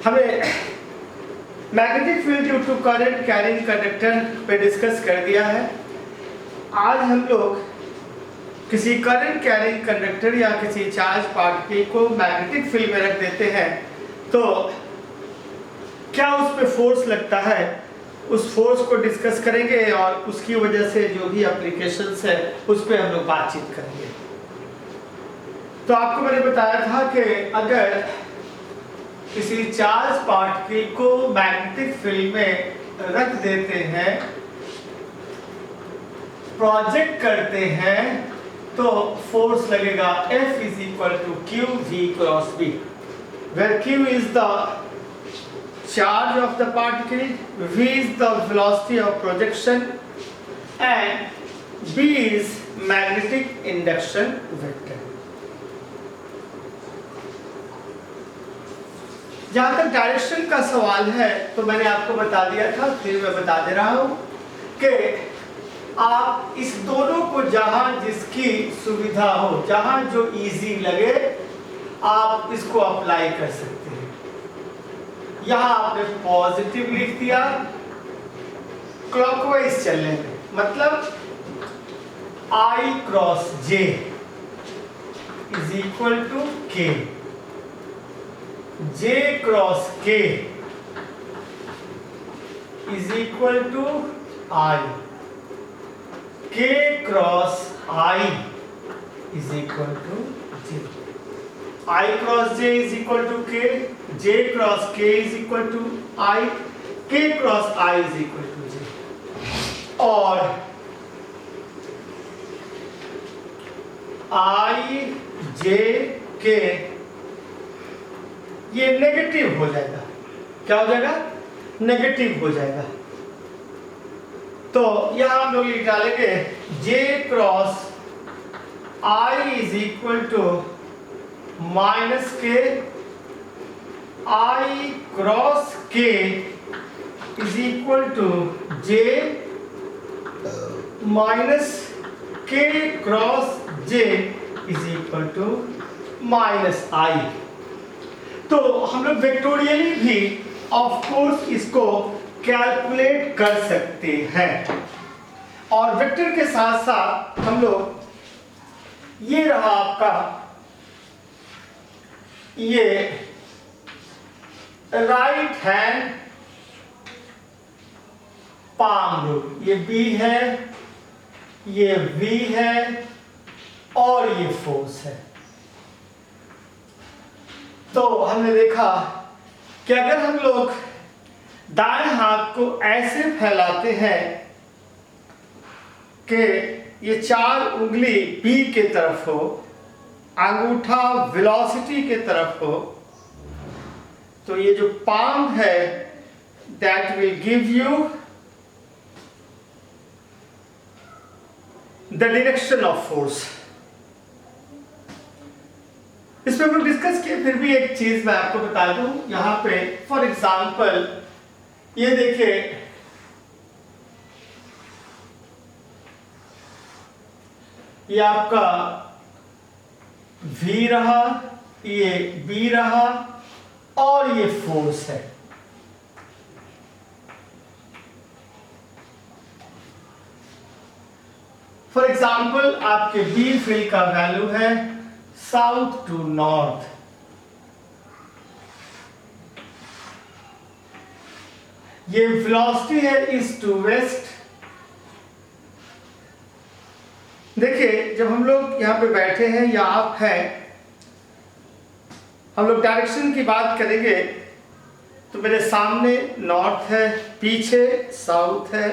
हमें magnetic field due to current carrying conductor पे discuss कर दिया है। आज हम लोग किसी करंट कैरिंग कंडक्टर या किसी चार्ज पार्टिकल को मैग्नेटिक फील्ड में रख देते हैं तो क्या उस पे फोर्स लगता है, उस फोर्स को डिस्कस करेंगे और उसकी वजह से जो भी एप्लीकेशंस है उस पे हम लोग बातचीत करेंगे। तो आपको मैंने बताया था कि अगर किसी चार्ज पार्टिकल को मैग्नेटिक फील्ड में रख देते हैं, प्रोजेक्ट करते हैं, तो फोर्स लगेगा F is equal to Q V cross B, where Q is the charge of the particle, V is the velocity of projection and B is magnetic induction vector। जहां तक डायरेक्शन का सवाल है तो मैंने आपको बता दिया था, फिर मैं बता दे रहा हूं कि आप इस दोनों को जहां जिसकी सुविधा हो, जहां जो इजी लगे, आप इसको अप्लाई कर सकते हैं। यहां आपने पॉजिटिव लिख दिया क्लॉकवाइज चलने में, मतलब I cross J is equal to K, J cross K is equal to I, K cross I is equal to J, I cross J is equal to K, J cross K is equal to I, K cross I is equal to J। और I J K ये negative हो जाएगा। क्या हो जाएगा? Negative हो जाएगा। तो यहां हम लोग लिख डालेंगे J cross I is equal to minus K, I cross K is equal to J minus K cross J is equal to minus I। तो हम लोग वेक्टोरियली भी ऑफ कोर्स इसको कैलकुलेट कर सकते हैं, और वेक्टर के साथ साथ हम लोग ये रहा आपका ये राइट हैंड पाम रूल, ये B है, ये V है और ये फोर्स है। तो हमने देखा कि अगर हम लोग दाएं हाथ को ऐसे फैलाते हैं कि ये चार उंगली B के तरफ हो, अंगूठा वेलोसिटी के तरफ हो, तो ये जो पाम है that will give you the direction of force. इस पे हम लोग डिस्कस किए। फिर भी एक चीज मैं आपको बता दूं, यहां पे फॉर एग्जांपल ये देखिए, ये आपका V रहा, ये B रहा और ये फोर्स है। फॉर एग्जांपल आपके B फील्ड का वैल्यू है साउथ टू नॉर्थ, ये वेलोसिटी है ईस्ट टू वेस्ट। देखिए जब हम लोग यहां पे बैठे हैं या आप हैं, हम लोग डायरेक्शन की बात करेंगे तो मेरे सामने नॉर्थ है, पीछे साउथ है,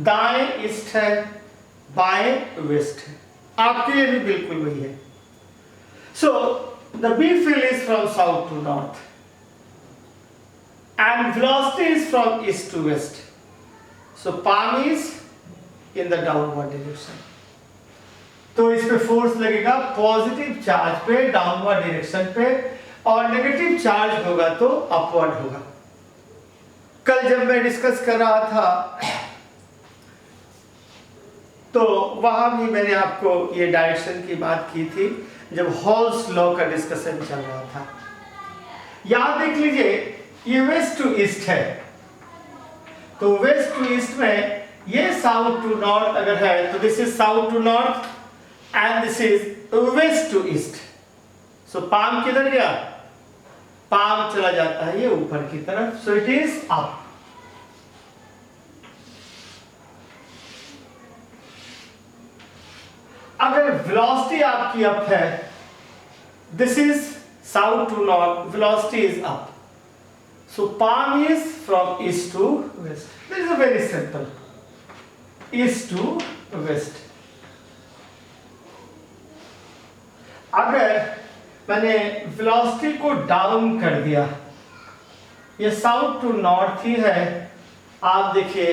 दाएं ईस्ट है, बाएं वेस्ट है। आपके लिए भी बिल्कुल वही है। So the B field is from south to north and velocity is from east to west. So palm is in the downward direction. तो इस पे फोर्स लगेगा पॉजिटिव चार्ज पे डाउनवर्ड डायरेक्शन पे, और नेगेटिव चार्ज होगा तो अपवर्ड होगा। कल जब मैं डिस्कस कर रहा था तो वहां भी मैंने आपको ये डायरेक्शन की बात की थी, जब हॉल्स लॉ का डिस्कशन चल रहा था। यहां देख लीजिए ये वेस्ट टू ईस्ट है, तो वेस्ट टू ईस्ट में ये साउथ टू नॉर्थ अगर है तो this is south to north and this is west to east. So palm किधर गया, पाम चला जाता है ये ऊपर की तरफ, सो इट इज अप। अगर वेलोसिटी आपकी अप है, this is south to north, velocity is up, so palm is from east to west. This is a very simple, east to west. अगर मैंने वेलोसिटी को डाउन कर दिया, ये south to north ही है, आप देखिए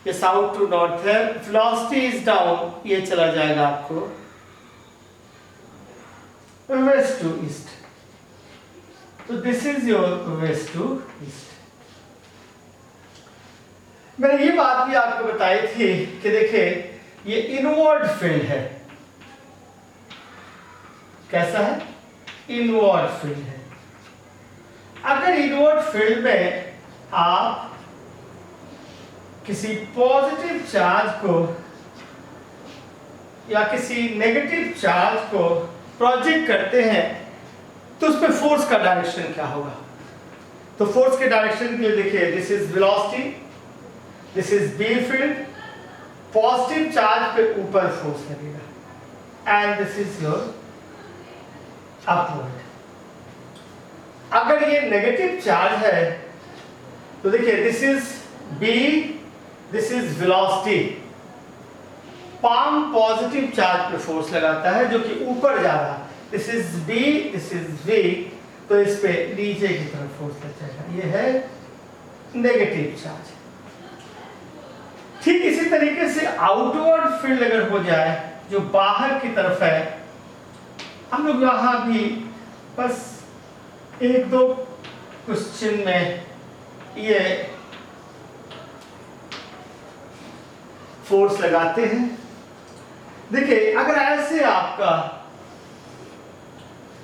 ये साउथ टू नॉर्थ है, वेलोसिटी इज डाउन, ये चला जाएगा आपको वेस्ट टू ईस्ट। तो this is your west to east. मैंने ये बात भी आपको बताई थी कि देखिए ये इनवर्ड फील्ड है, कैसा है, इनवर्ड फील्ड है। अगर इनवर्ड फील्ड में आप किसी पॉजिटिव चार्ज को या किसी नेगेटिव चार्ज को प्रोजेक्ट करते हैं तो उस पर फोर्स का डायरेक्शन क्या होगा। तो फोर्स के डायरेक्शन के लिए देखिए this is velocity, this is B field, positive charge पे ऊपर फोर्स लगेगा and this is your upward. अगर ये नेगेटिव चार्ज है तो देखिए this is B, this is velocity, palm positive charge पे फोर्स लगाता है जो कि ऊपर जा रहा है, this is B, this is V, तो इस पे नीचे की तरफ फोर्स लग जाएगा, ये है नेगेटिव चार्ज। ठीक इसी तरीके से आउटवर्ड फील्ड अगर हो जाए जो बाहर की तरफ है, हम लोग यहां भी बस एक दो क्वेश्चन में ये फोर्स लगाते हैं। देखिए अगर ऐसे आपका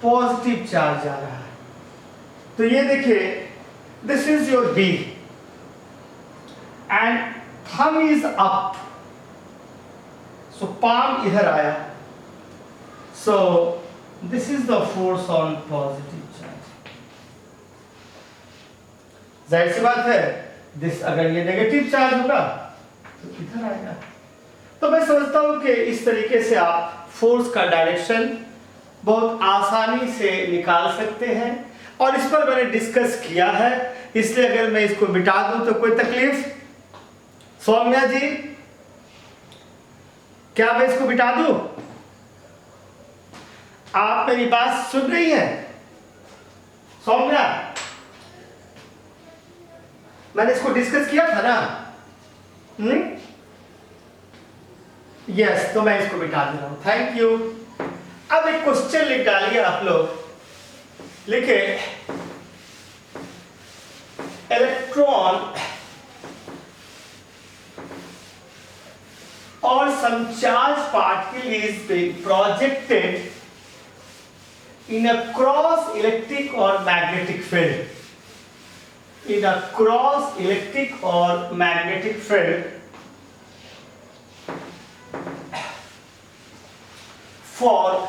पॉजिटिव चार्ज आ रहा है तो ये देखिए this is your B and thumb is up, so palm इधर आया, so this is the force on positive charge. जाहिर सी बात है दिस अगर ये नेगेटिव चार्ज होगा तो इधर आएगा। तो मैं समझता हूं कि इस तरीके से आप फोर्स का डायरेक्शन बहुत आसानी से निकाल सकते हैं और इस पर मैंने डिस्कस किया है, इसलिए अगर मैं इसको मिटा दूं तो कोई तकलीफ? सौम्या जी क्या मैं इसको मिटा दूं? आप मेरी बात सुन रही हैं? सौम्या, मैंने इसको डिस्कस किया था ना? यस, तो मैं इसको मिटा दे रहा हूं, थैंक यू। अब एक क्वेश्चन लिख डालिए आप लोग, लिखे electron or some charged particle is being projected in a cross electric or magnetic field. In a cross electric or magnetic field for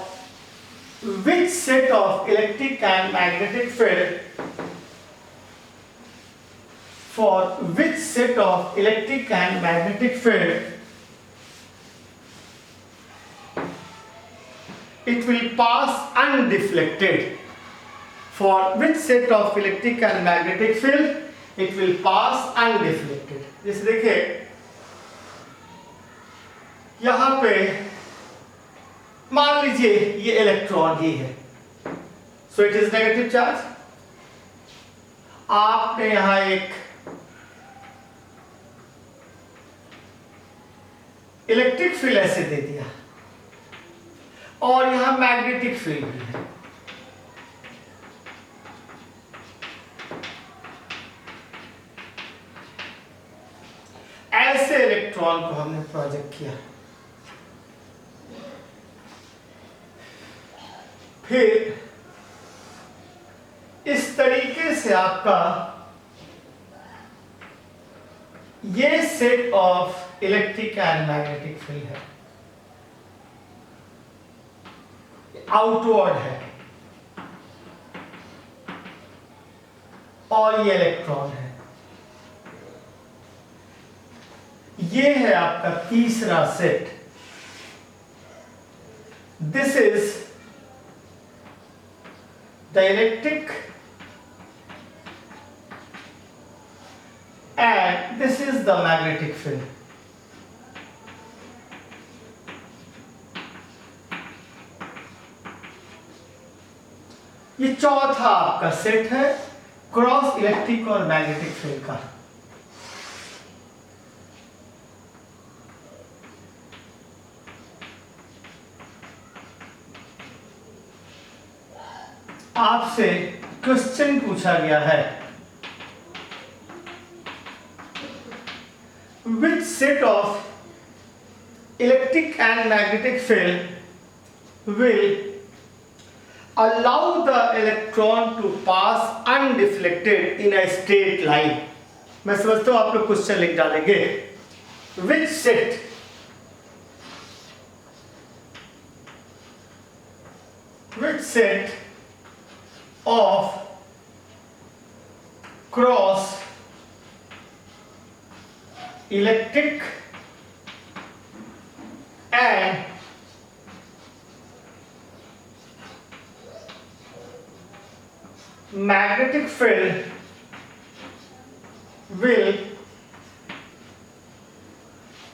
which set of electric and magnetic field, for which set of electric and magnetic field it will pass undeflected, for which set of electric and magnetic field it will pass undeflected। जैसे देखिए यहां पे मान लीजिए ये electron ही है, so it is negative charge. आपने यहां एक इलेक्ट्रिक फील्ड ऐसे दे दिया और यहां मैग्नेटिक फील्ड भी है। ऐसे इलेक्ट्रॉन को हमने प्रोजेक्ट किया, फिर इस से आपका ये set of electric and magnetic field है, आउटवर्ड है, और ये इलेक्ट्रॉन है। ये है आपका तीसरा set. This is the electric and this is the magnetic field. ये चौथा आपका सेट है क्रॉस इलेक्ट्रिक और मैग्नेटिक फील्ड का। आपसे क्वेश्चन पूछा गया है, which set of electric and magnetic field will allow the electron to pass undeflected in a straight line? मैं समझता हूं आप लोग क्वेश्चन लिख डालेंगे। which set of cross electric and magnetic field will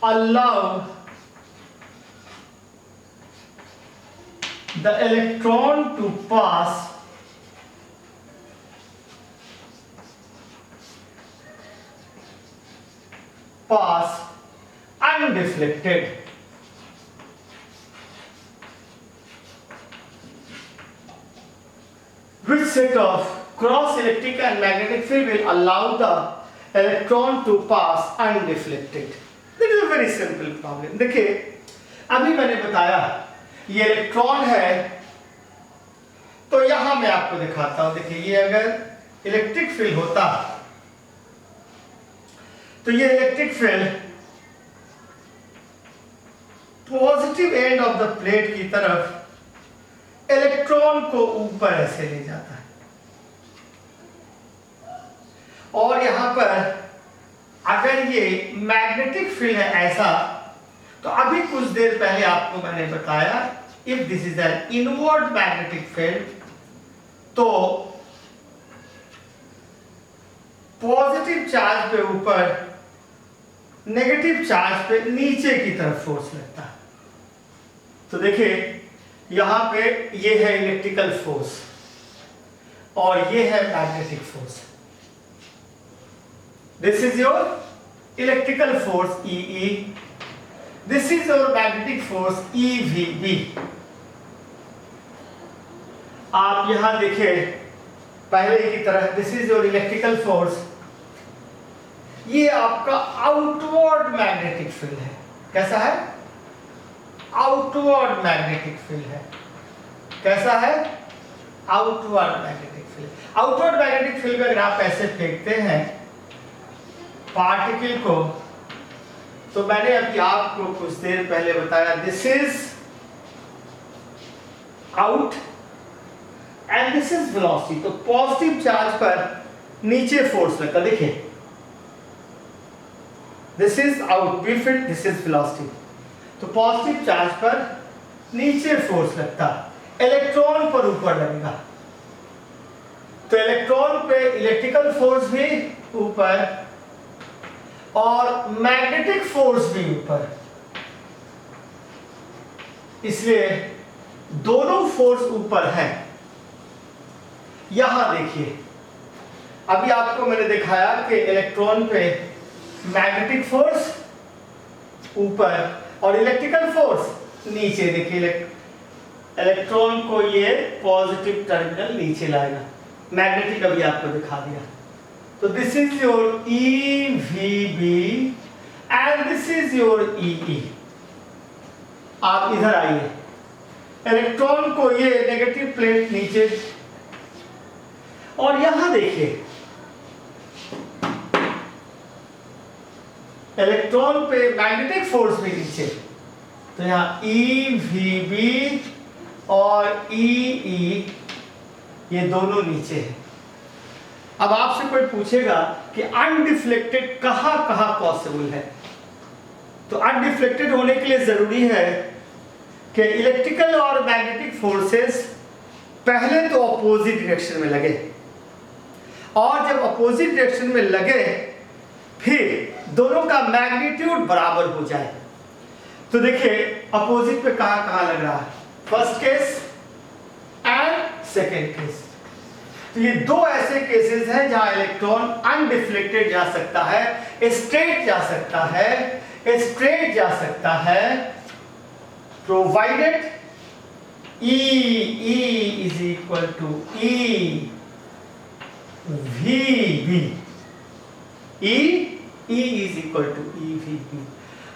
allow the electron to pass undeflected. Which set of cross electric and magnetic field will allow the electron to pass undeflected? That is a very simple problem. देखिए अभी मैंने बताया ये electron है, तो यहां मैं आपको दिखाता हूं। देखिए ये अगर इलेक्ट्रिक फील्ड होता तो ये electric field positive end of the plate की तरफ इलेक्ट्रॉन को ऊपर ऐसे ले जाता है, और यहां पर अगर ये मैग्नेटिक फील्ड है ऐसा, तो अभी कुछ देर पहले आपको मैंने बताया if this is an inward magnetic field, तो पॉजिटिव चार्ज पे ऊपर, नेगेटिव चार्ज पे नीचे की तरफ फोर्स लगता है। तो देखिए यहां पे ये है इलेक्ट्रिकल फोर्स और ये है magnetic force. This is your electrical force EE, this is your magnetic force EVB। आप यहां देखिए पहले की तरह, this is your electrical force, ये आपका आउटवर्ड मैग्नेटिक फील्ड है। कैसा है? आउटवर्ड मैग्नेटिक फील्ड है। कैसा है? Outward magnetic field. Outward magnetic field में अगर आप ऐसे फेंकते हैं पार्टिकल को, तो मैंने अभी आपको कुछ देर पहले बताया this is out and this is velocity. तो पॉजिटिव चार्ज पर नीचे फोर्स लगता, देखिए this is out, B field, this is velocity. तो पॉजिटिव चार्ज पर नीचे फोर्स लगता, इलेक्ट्रॉन पर ऊपर लगेगा। तो इलेक्ट्रॉन पे इलेक्ट्रिकल फोर्स भी ऊपर और मैग्नेटिक फोर्स भी ऊपर, इसलिए दोनों फोर्स ऊपर है। यहां देखिए अभी आपको मैंने दिखाया कि इलेक्ट्रॉन पे मैग्नेटिक फोर्स ऊपर और इलेक्ट्रिकल फोर्स नीचे। देखिए इलेक्ट्रॉन को ये पॉजिटिव टर्मिनल नीचे लाएगा, मैग्नेटिक अभी आपको दिखा दिया। तो this is your EVB and this is your EE। आप इधर आइए, इलेक्ट्रॉन को ये नेगेटिव प्लेट नीचे और यहां देखिए इलेक्ट्रॉन पे मैग्नेटिक फोर्स भी नीचे, तो यहां EVB और EE ये दोनों नीचे है। अब आपसे कोई पूछेगा कि अनडिफ्लेक्टेड कहां कहां पॉसिबल है, तो अनडिफ्लेक्टेड होने के लिए जरूरी है कि इलेक्ट्रिकल और मैग्नेटिक फोर्सेस पहले तो अपोजिट डायरेक्शन में लगे, और जब अपोजिट डायरेक्शन में लगे फिर दोनों का मैग्नीट्यूड बराबर हो जाए। तो देखिए अपोजिट पे कहां कहां लग रहा है, first case and second case. तो ये दो ऐसे केसेस हैं जहां इलेक्ट्रॉन अनडिफ्लेक्टेड जा सकता है, स्ट्रेट जा सकता है, स्ट्रेट जा सकता है, provided E is equal to EVB, E is equal to EVB,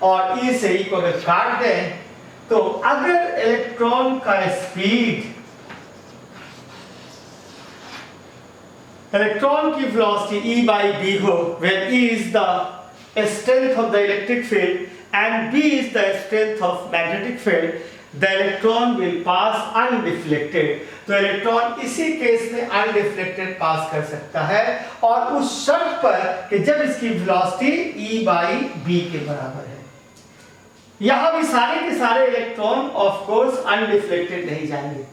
और E से E को अगर काट दें तो अगर इलेक्ट्रॉन का स्पीड, इलेक्ट्रॉन की वेलोसिटी E by B हो, where E is the strength of the electric field and B is the strength of magnetic field, the electron will pass undeflected। तो इलेक्ट्रॉन इसी केस में undeflected पास कर सकता है, और उस शर्त पर कि जब इसकी वेलोसिटी E by B के बराबर है। यहां भी सारे के सारे इलेक्ट्रॉन ऑफ कोर्स अनडिफ्लेक्टेड नहीं जाएंगे,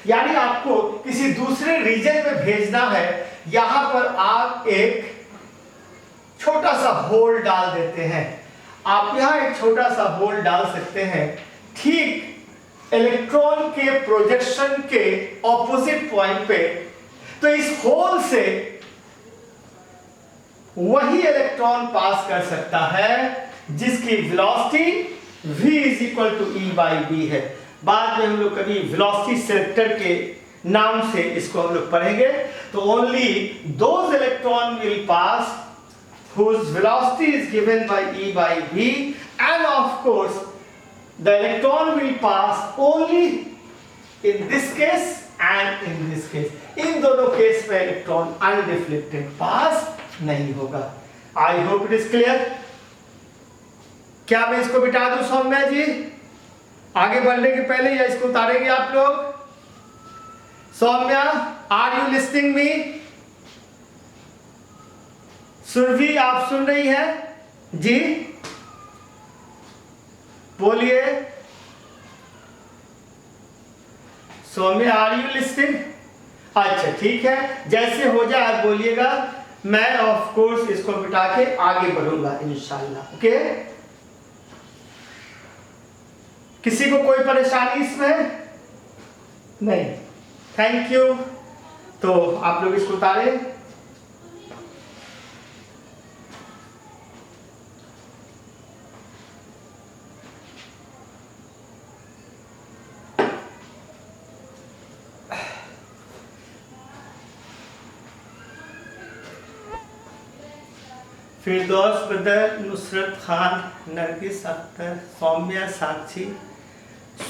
यानी आपको किसी दूसरे रीजन में भेजना है, यहां पर आप एक छोटा सा होल डाल देते हैं। आप यहां एक छोटा सा होल डाल सकते हैं ठीक इलेक्ट्रॉन के प्रोजेक्शन के ऑपोजिट पॉइंट पे, तो इस होल से वही इलेक्ट्रॉन पास कर सकता है जिसकी velocity v is equal to E by B है। बाद में हम लोग कभी वेलोसिटी सेलेक्टर के नाम से इसको हम लोग पढ़ेंगे। तो only those electron will pass whose velocity is given by E by B, and of course the electron will pass only in this case and in this case। इन दोनों केस में इलेक्ट्रॉन अनडिफ्लेक्टेड पास नहीं होगा। I hope it is clear. क्या मैं इसको बिठा दूं सौम्या जी आगे बढ़ने के पहले, या इसको उतारेंगे आप लोग? सौम्या, आर यू लिस्निंग मी? सुरभि, आप सुन रही हैं जी? बोलिए सौम्या, आर यू लिस्निंग? अच्छा ठीक है, जैसे हो जाए आप बोलिएगा, मैं ऑफ कोर्स इसको बिठा के आगे बढ़ूंगा इंशाल्लाह। ओके, किसी को कोई परेशानी इसमें नहीं? Thank you. तो आप लोग इसको उतारें। फिरदौस बदर, नुसरत खान, नरगिस अख्तर, सौम्या, साक्षी,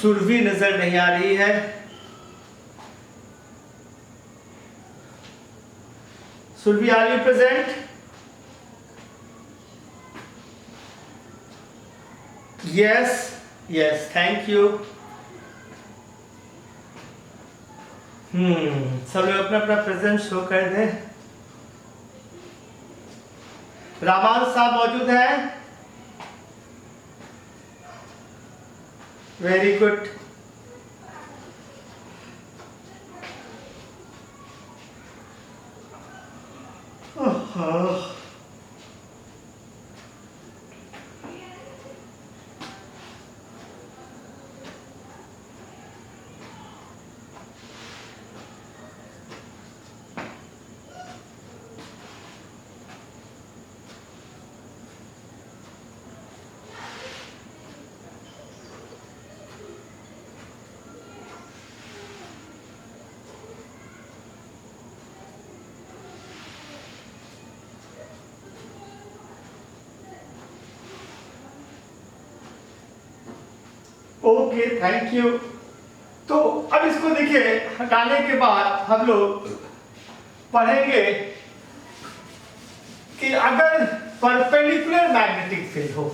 सुरभि नजर नहीं आ रही है। Surabhi, are you present? Yes yes, thank you. सब लोग अपना अपना प्रेजेंस शो कर दें। रामान साहब मौजूद हैं? Very good. Okay, thank you. तो अब इसको देखिए, हटाने के बाद हम लोग पढ़ेंगे कि अगर परपेंडिकुलर मैग्नेटिक फील्ड हो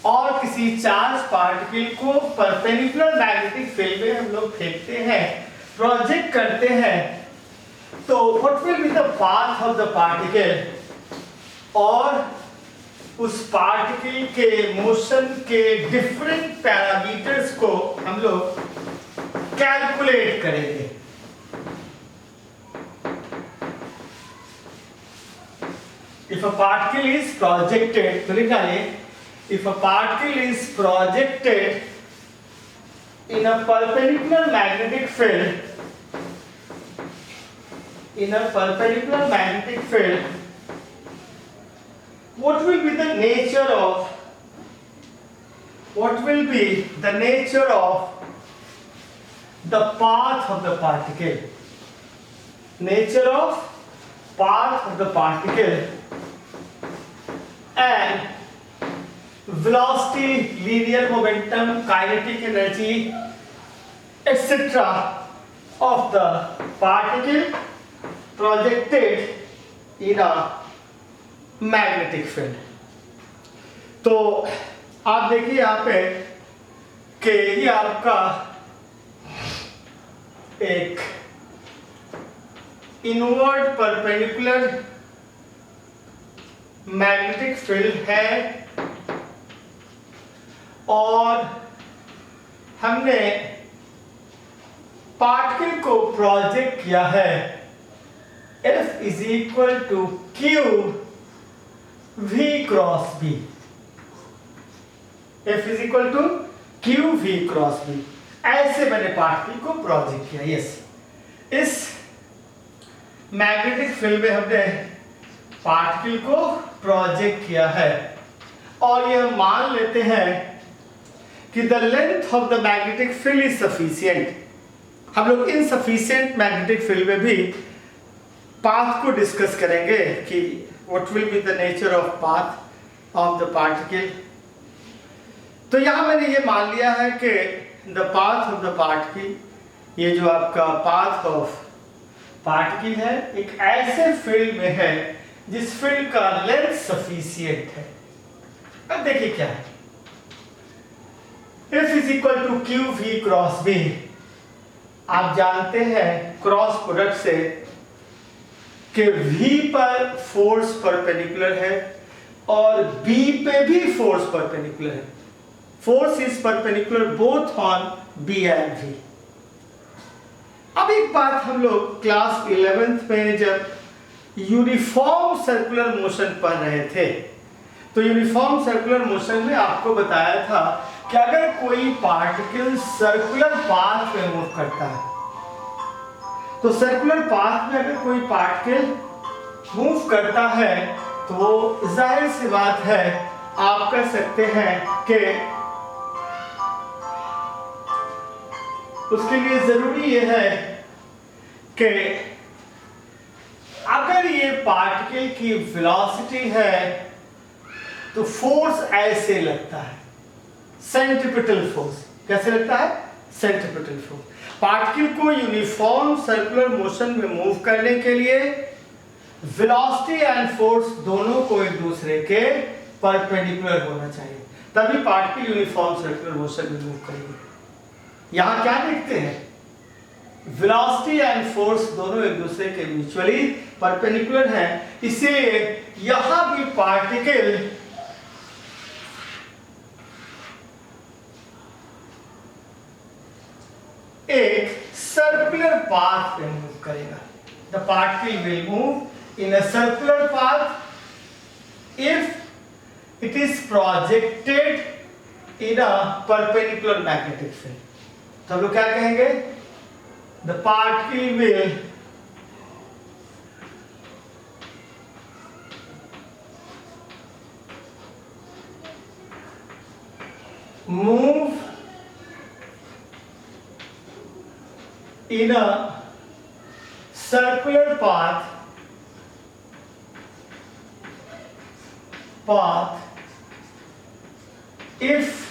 और किसी चार्ज पार्टिकल को परपेंडिकुलर मैग्नेटिक फील्ड में हम लोग फेंकते हैं, प्रोजेक्ट करते हैं, तो what will be the path of the particle और उस पार्टिकल के मोशन के डिफरेंट पैरामीटर्स को हम लोग कैलकुलेट करेंगे। If a particle is projected, तो लिखा है, if a particle is projected in a perpendicular magnetic field, what will be the nature of the path of the particle? Nature of path of the particle and velocity, linear momentum, kinetic energy, etc. of the particle projected in a magnetic field. तो आप देखिए यहाँ पे कि ये आपका एक inward perpendicular magnetic field है और हमने पार्टिकल को प्रोजेक्ट किया है F is equal to Q V cross B। F is equal to Q V cross B, ऐसे मैंने पार्टिकल को प्रोजेक्ट किया। यस, इस मैग्नेटिक फील्ड में हमने पार्टिकल को प्रोजेक्ट किया है और यह मान लेते हैं कि the length of the magnetic field is sufficient. हम लोग इनसफिशिएंट मैग्नेटिक फील्ड में भी पाथ को डिस्कस करेंगे कि what will be the nature of path of the particle. तो यहां मैंने ये मान लिया है कि the path of the particle, ये जो आपका पाथ ऑफ पार्टिकल है, एक ऐसे फील्ड में है जिस फील्ड का लेंथ सफिशिएंट है। अब देखिए क्या है, F is equal to Q V cross B. आप जानते हैं क्रॉस प्रोडक्ट से कि V पर फोर्स परपेंडिकुलर है और B पे भी फोर्स परपेंडिकुलर है। Force is perpendicular both on B and V। अब एक बात हम लोग क्लास 11th में जब यूनिफॉर्म सर्कुलर मोशन पढ़ रहे थे, तो यूनिफॉर्म सर्कुलर मोशन में आपको बताया था कि अगर कोई पार्टिकल सर्कुलर पाथ में मूव करता है, तो सर्कुलर पाथ में अगर कोई पार्टिकल मूव करता है तो जाहिर सी बात है आप कह सकते हैं कि उसके लिए जरूरी यह है कि अगर ये पार्टिकल की वेलोसिटी है तो फोर्स ऐसे लगता है, सेंट्रीपिटल फोर्स। कैसे लगता है? Centripetal force. पार्टिकल को यूनिफॉर्म सर्कुलर मोशन में मूव करने के लिए वेलोसिटी एंड फोर्स दोनों को एक दूसरे के परपेंडिकुलर होना चाहिए, तभी पार्टिकल यूनिफॉर्म सर्कुलर मोशन में मूव करेंगे। यहां क्या देखते हैं? वेलोसिटी एंड फोर्स दोनों एक दूसरे के म्यूचुअली परपेंडिकुलर हैं, इसीलिए यहां भी पार्टिकल एक सर्कुलर पाथ में मूव करेगा। The particle will move in a circular path if it is projected in a perpendicular magnetic field. तो हम लोग क्या कहेंगे? The particle will move in a circular path if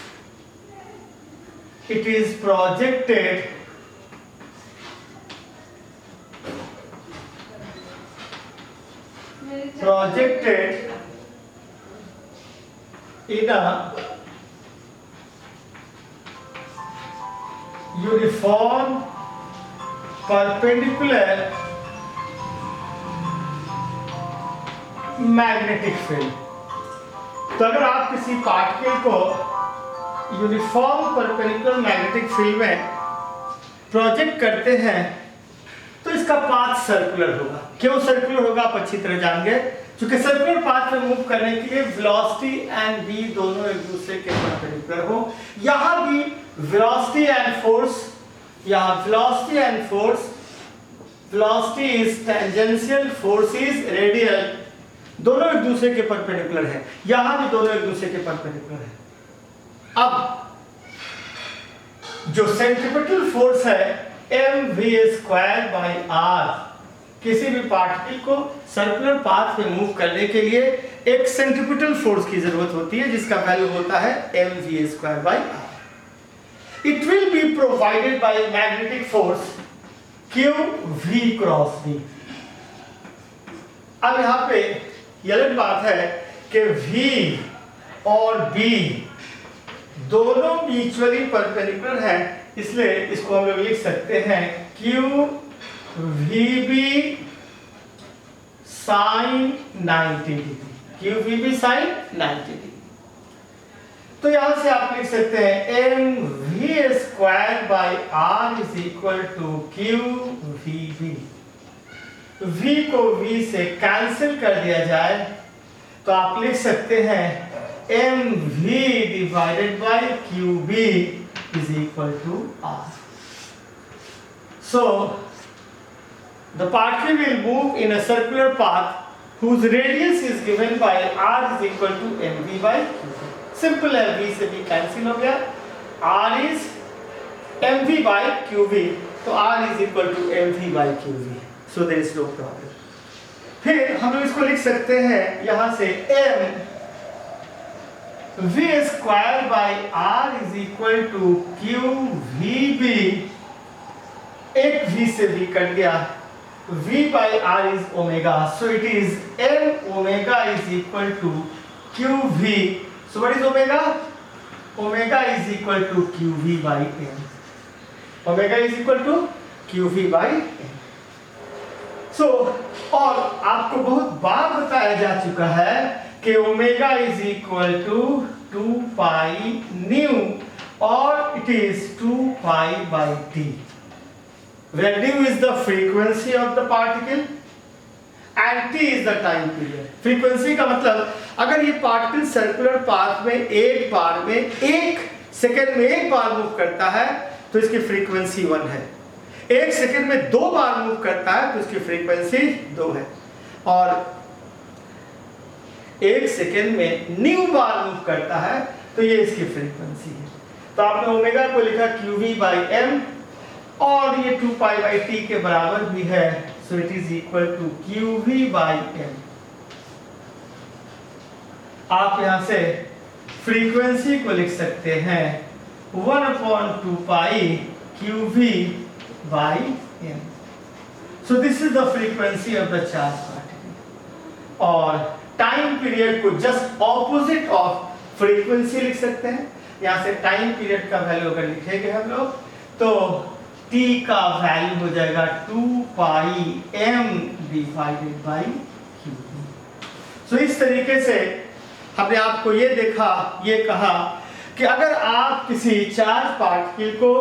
it is projected projected in a uniform perpendicular magnetic field. तो अगर आप किसी particle को यूनिफॉर्म परपेंडिकुलर मैग्नेटिक फील्ड में प्रोजेक्ट करते हैं तो इसका पाथ सर्कुलर होगा। क्यों सर्कुलर होगा आप अच्छी तरह जान गए, क्योंकि सर्कुलर पाथ में मूव करने के लिए वेलोसिटी एंड v दोनों एक दूसरे के परपेंडिकुलर हो। यहां भी वेलोसिटी एंड फोर्स, यहां velocity and force, velocity is tangential, force is radial, दोनों एक दूसरे के परपेंडिकुलर है। यहां भी दोनों एक दूसरे के परपेंडिकुलर है। अब जो सेंट्रीपिटल फोर्स है mv²/r, किसी भी पार्टिकल को सर्कुलर पाथ में मूव करने के लिए एक सेंट्रीपिटल फोर्स की जरूरत होती है जिसका वैल्यू होता है mv²/r। It will be provided by magnetic force qv cross v। अब यहां पे ये अलग बात है कि v और b दोनों म्यूचुअली परपेंडिकुलर हैं, इसलिए इसको हम लोग लिख सकते हैं QVB sin 90 degree, QVB sin 90 degree. तो यहां से आप लिख सकते हैं mv²/r is equal to QVB। v को v से कैंसिल कर दिया जाए तो आप लिख सकते हैं mv divided by qb is equal to r. So the particle will move in a circular path whose radius is given by r is equal to mv by qb. Simple है, v से v cancel हो गया, r is mv by qb, तो r is equal to mv by qb. So there is no problem. फिर हम लोग इसको लिख सकते हैं यहां से mv²/r is equal to qvb, एक v से v कट गया, v by r is omega, so it is m omega is equal to qv. So what is omega? Omega is equal to qv by m. Omega is equal to qv by m. So और आपको बहुत बार बताया जा चुका है कि omega is equal to 2 pi nu और it is 2 pi by T, where nu is the frequency of the particle and T is the time period. Frequency का मतलब अगर ये पार्टिकल सर्कुलर पाथ में एक बार में 1 सेकेंड में एक बार मूव करता है तो इसकी फ्रीक्वेंसी 1 है, 1 सेकेंड में 2 बार मूव करता है तो इसकी फ्रीक्वेंसी 2 है, और 1 सेकेंड में न्यू बार मूव करता है तो ये इसकी फ्रीक्वेंसी है। तो आपने ओमेगा को लिखा qv by m और ये 2 पाई बाई टी के बराबर भी है, so it is equal to qv by m। आप यहां से फ्रीक्वेंसी को लिख सकते हैं 1/2 पाई qv by m। So this is the frequency of the charged particle। और टाइम पीरियड को जस्ट ऑपोजिट ऑफ फ्रीक्वेंसी लिख सकते हैं। यहाँ से टाइम पीरियड का वैल्यू अगर लिखेंगे हम लोग तो t का वैल्यू हो जाएगा 2 पाई m डिवाइडेड बाई q। सो इस तरीके से हमने आपको ये देखा, ये कहा कि अगर आप किसी चार्ज पार्टिकल को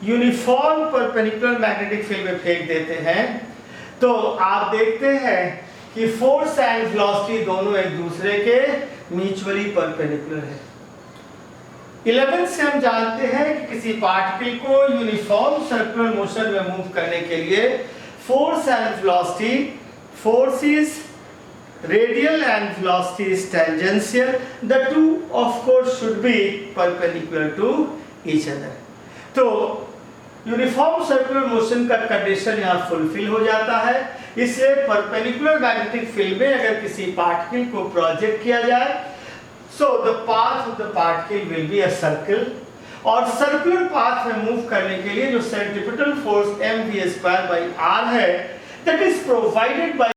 यूनिफॉर्म परपेंडिकुलर मैग्नेटिक फील्ड में फेंक देते हैं तो आप देखते हैं कि फोर्स एंड वेलोसिटी दोनों एक दूसरे के म्यूचुअली परपेंडिकुलर है। 11 से हम जानते हैं कि किसी पार्टिकल को यूनिफॉर्म सर्कुलर मोशन में मूव करने के लिए force and velocity, force is radial and velocity is tangential, the two of course should be perpendicular to each other। तो यूनिफॉर्म सर्कुलर मोशन का कंडीशन यहाँ फुलफिल हो जाता है, इसलिए परपेंडिकुलर मैग्नेटिक फील्ड में अगर किसी पार्टिकल को प्रोजेक्ट किया जाए so the path of the particle will be a circle, और सर्कुलर पाथ में मूव करने के लिए जो centripetal force mv² by r है दैट इज प्रोवाइडेड बाय